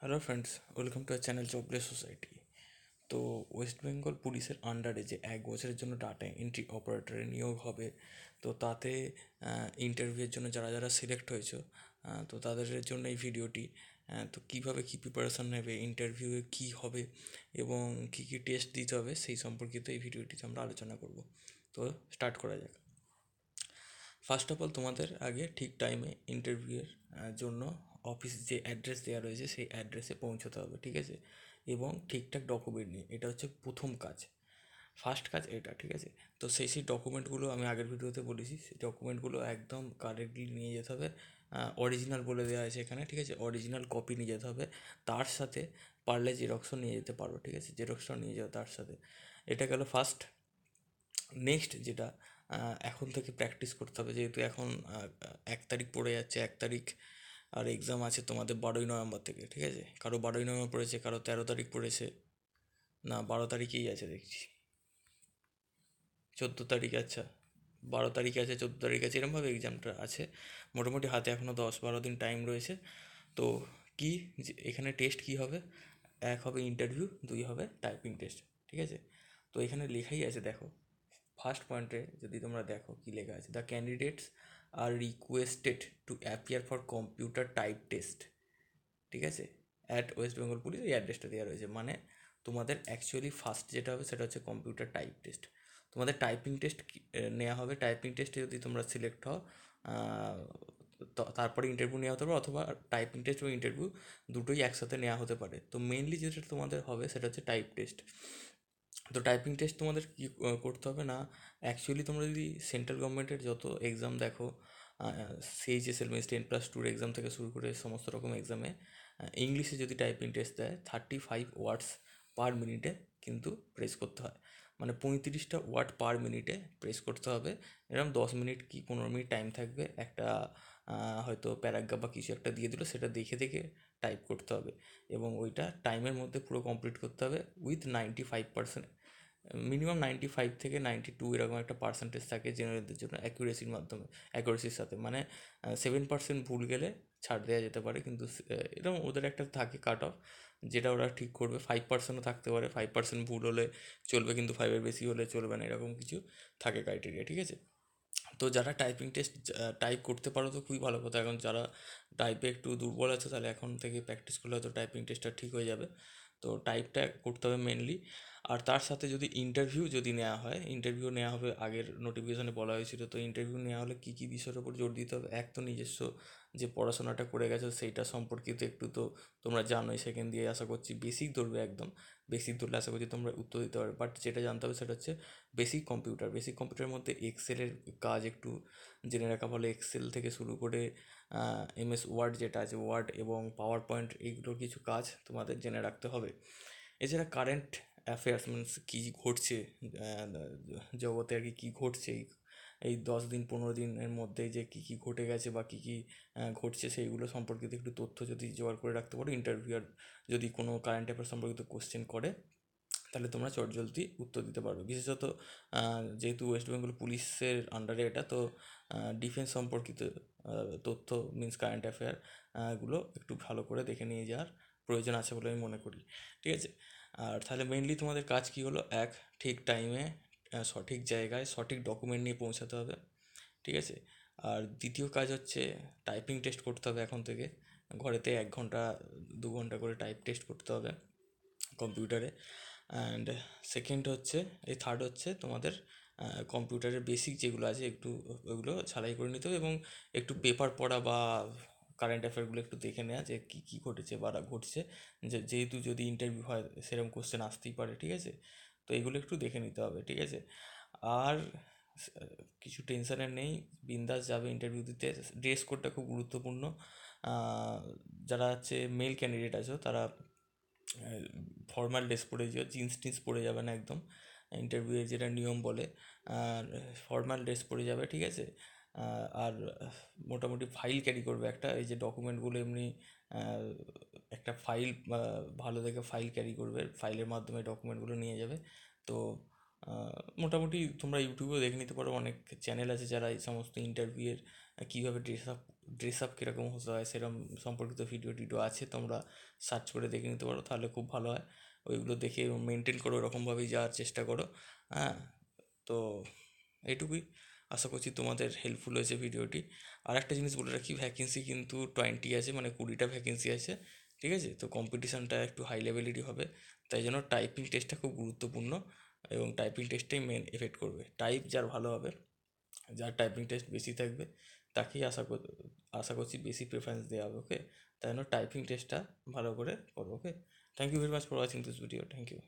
Hello friends, welcome to our channel jobless society. তো West Bengal পুলিশের আন্ডারে যে 1 বছরের জন্য ডাটা এন্ট্রি অপারেটরে নিয়োগ হবে, তো তাতে ইন্টারভিউয়ের জন্য যারা যারা সিলেক্ট হয়েছে, তো তাদের জন্য এই ভিডিওটি। তো কীভাবে কী প্রিপারেশান নেবে, ইন্টারভিউয়ে কী হবে এবং কী কী টেস্ট দিতে হবে সেই সম্পর্কিত এই ভিডিওটিতে আমরা আলোচনা করব। তো স্টার্ট করা যাক। ফার্স্ট অফ অল তোমাদের আগে ঠিক টাইমে ইন্টারভিউয়ের জন্য অফিস যে অ্যাড্রেস দেওয়া রয়েছে সেই অ্যাড্রেসে পৌঁছতে হবে, ঠিক আছে? এবং ঠিকঠাক ডকুমেন্ট নিয়ে, এটা হচ্ছে প্রথম কাজ, ফার্স্ট কাজ এটা, ঠিক আছে? তো সেই ডকুমেন্টগুলো আমি আগের ভিডিওতে বলেছি, সেই ডকুমেন্টগুলো একদম কারেক্টলি নিয়ে যেতে হবে। অরিজিনাল বলে দেওয়া আছে এখানে, ঠিক আছে? অরিজিনাল কপি নিয়ে যেতে হবে, তার সাথে পারলে জেরক্সও নিয়ে যেতে পারো, ঠিক আছে? জেরক্সটাও নিয়ে যাও তার সাথে। এটা গেল ফার্স্ট। নেক্সট যেটা, এখন থেকে প্র্যাকটিস করতে হবে, যেহেতু এখন 1 তারিখ পড়ে যাচ্ছে, 1 তারিখ, আর এক্সাম আছে তোমাদের 12ই নভেম্বর থেকে, ঠিক আছে? কারো 12ই নভেম্বর পড়েছে, কারো 13 তারিখ পড়েছে, না 12 তারিখেই আছে দেখছি, 14 তারিখ, আচ্ছা 12 তারিখ আছে, 14 তারিখ আছে, এরমভাবে এক্সামটা আছে। মোটামুটি হাতে এখনও 10-12 দিন টাইম রয়েছে। তো কি, যে এখানে টেস্ট কি হবে? 1 হবে ইন্টারভিউ, 2 হবে টাইপিং টেস্ট, ঠিক আছে? তো এখানে লেখাই আছে, দেখো ফার্স্ট পয়েন্টে যদি তোমরা দেখো কি লেখা আছে, the candidates are requested to appear for computer type test, ঠিক আছে? অ্যাট ওয়েস্ট বেঙ্গল পুলিশ, এই অ্যাড্রেসটা দেওয়া রয়েছে। মানে তোমাদের অ্যাকচুয়ালি ফার্স্ট যেটা হবে সেটা হচ্ছে কম্পিউটার টাইপ টেস্ট। তোমাদের টাইপিং টেস্ট নেওয়া হবে, টাইপিং টেস্টে যদি তোমরা সিলেক্ট হও, তারপরে ইন্টারভিউ নেওয়া হতে পারে, অথবা টাইপিং টেস্ট এবং ইন্টারভিউ দুটোই একসাথে নেওয়া হতে পারে। তো মেনলি যেটা তোমাদের হবে সেটা হচ্ছে টাইপ টেস্ট। তো টাইপিং টেস্ট তোমাদের কী করতে হবে না, অ্যাকচুয়ালি তোমরা যদি সেন্ট্রাল গভর্নমেন্টের যত এক্সাম দেখো, সিএইচএসএল মিনস 10+2 এক্সাম থেকে শুরু করে সমস্ত রকম এক্সামে, ইংলিশে যদি টাইপিং টেস্ট দেয় 35 ওয়ার্ডস পার মিনিটে কিন্তু প্রেস করতে হয়। মানে 35টা ওয়ার্ড পার মিনিটে প্রেস করতে হবে। এরকম 10 মিনিট কি 15 মিনিট টাইম থাকবে, একটা হয়তো প্যারাগ্রাফ বা কিছু একটা দিয়ে দিল, সেটা দেখে দেখে টাইপ করতে হবে এবং ওইটা টাইমের মধ্যে পুরো কমপ্লিট করতে হবে উইথ 95%, মিনিমাম 95 থেকে 92 এরকম একটা পার্সেন্টেজ থাকে জেনারেলদের জন্য, অ্যাকুরেসির মাধ্যমে, অ্যাকুরেসির সাথে। মানে 7% ভুল গেলে ছাড় দেওয়া যেতে পারে, কিন্তু এরকম ওদের একটা থাকে কাট অফ, যেটা ওরা ঠিক করবে। 5%ও থাকতে পারে, 5% ভুল হলে চলবে, কিন্তু 5-এর বেশি হলে চলবে না, এরকম কিছু থাকে ক্রাইটেরিয়া, ঠিক আছে? তো যারা টাইপিং টেস্ট টাইপ করতে পারো তো খুবই ভালো কথা। এখন যারা টাইপে একটু দুর্বল আছে, তাহলে এখন থেকে প্র্যাকটিস করলে হয়তো টাইপিং টেস্টটা ঠিক হয়ে যাবে। তো টাইপটা করতে হবে মেনলি। আর তার সাথে যদি ইন্টারভিউ যদি নেওয়া হয়, ইন্টারভিউ নেওয়া হবে, আগের নোটিফিকেশনে বলা হয়েছিল। তো ইন্টারভিউ নেওয়া হলে কী কী বিষয়ের উপর জোর দিতে হবে? এক তো নিজস্ব যে পড়াশোনাটা করে গেছো সেইটা সম্পর্কিত একটু তো তোমরা জানোই, সেকেন্ড দিয়ে আশা করছি বেসিক ধরবে, একদম বেসিক ধরলে আশা করছি তোমরা উত্তর দিতে পারবে। বাট যেটা জানতে হবে সেটা হচ্ছে বেসিক কম্পিউটার। বেসিক কম্পিউটারের মধ্যে এক্সেলের কাজ একটু জেনে রাখা ভালো। এক্সেল থেকে শুরু করে এমএস ওয়ার্ড যেটা আছে, ওয়ার্ড এবং পাওয়ার পয়েন্ট, এইগুলোর কিছু কাজ তোমাদের জেনে রাখতে হবে। এছাড়া কারেন্ট অ্যাফেয়ার্স মিনস কী ঘটছে জগতে, আর কি কী ঘটছে এই 10 দিন 15 দিনের মধ্যে, যে কী কী ঘটে গেছে বা কী কী ঘটছে সেইগুলো সম্পর্কিত একটু তথ্য যদি জোগাড় করে রাখতে পারো, ইন্টারভিউয়ার যদি কোনো কারেন্ট অ্যাফেয়ার্স সম্পর্কিত কোশ্চেন করে, তাহলে তোমরা চটজলদি উত্তর দিতে পারবে। বিশেষত যেহেতু ওয়েস্ট বেঙ্গল পুলিশের আন্ডারে এটা, তো ডিফেন্স সম্পর্কিত তথ্য মিন্স কারেন্ট অ্যাফেয়ার গুলো একটু ভালো করে দেখে নিয়ে যাওয়ার প্রয়োজন আছে বলে আমি মনে করি, ঠিক আছে? আর তাহলে মেনলি তোমাদের কাজ কী হলো, এক, ঠিক টাইমে সঠিক জায়গায় সঠিক ডকুমেন্ট নিয়ে পৌঁছাতে হবে, ঠিক আছে? আর দ্বিতীয় কাজ হচ্ছে টাইপিং টেস্ট করতে হবে এখন থেকে। ঘরেতে 1 ঘন্টা 2 ঘন্টা করে টাইপ টেস্ট করতে হবে কম্পিউটারে। অ্যান্ড সেকেন্ড হচ্ছে, এই থার্ড হচ্ছে তোমাদের কম্পিউটারের বেসিক যেগুলো আছে একটু ওইগুলো ঝালাই করে নিতে হবে, এবং একটু পেপার পড়া বা কারেন্ট অ্যাফেয়ারগুলো একটু দেখে নেওয়া যে কী কী ঘটেছে বা ঘটছে, যেহেতু যদি ইন্টারভিউ হয় সেরকম কোশ্চেন আসতেই পারে, ঠিক আছে? তো এগুলো একটু দেখে নিতে হবে, ঠিক আছে? আর কিছু টেনশনের নেই, বিন্দাস যাবে ইন্টারভিউ দিতে। ড্রেস কোডটা খুব গুরুত্বপূর্ণ। যারা হচ্ছে মেল ক্যান্ডিডেট আছো তারা ফর্মাল ড্রেস পরে যেও, জিন্স টিন্স পরে যাবে না একদম, ইন্টারভিউয়ের যেটা নিয়ম বলে। আর ফর্মাল ড্রেস পরে যাবে, ঠিক আছে? আর মোটামুটি ফাইল ক্যারি করবে একটা, এই যে ডকুমেন্টগুলো এমনি একটা ফাইল, ভালো দেখে ফাইল ক্যারি করবে, ফাইলের মাধ্যমে ডকুমেন্টগুলো নিয়ে যাবে। তো মোটামুটি তোমরা ইউটিউবেও দেখে নিতে পারো, অনেক চ্যানেল আছে যারা এই সমস্ত ইন্টারভিউয়ের কীভাবে ড্রেস আপ কীরকম হতে হয় সেরকম সম্পর্কিত ভিডিও টিডিও আছে, তোমরা সার্চ করে দেখে নিতে পারো, তাহলে খুব ভালো হয়। ওইগুলো দেখে মেনটেন করো, ওরকমভাবেই যাওয়ার চেষ্টা করো। হ্যাঁ, তো এইটুকুই, আশা করছি তোমাদের হেল্পফুল হয়েছে ভিডিওটি। আর একটা জিনিস বলে রাখি, ভ্যাকেন্সি কিন্তু 20 আছে, মানে 20টা ভ্যাকেন্সি আছে, ঠিক আছে? তো কম্পিটিশানটা একটু হাই লেভেলেরই হবে, তাই জন্য টাইপিং টেস্টটা খুব গুরুত্বপূর্ণ, এবং টাইপিং টেস্টটাই মেন এফেক্ট করবে। টাইপ যার ভালো হবে, যার টাইপিং টেস্ট বেশি থাকবে, তাকেই আশা করছি বেশি প্রেফারেন্স দেওয়া হবে। ওকে, তাই জন্য টাইপিং টেস্টটা ভালো করে করো। Okay, thank you very much for watching this video, thank you.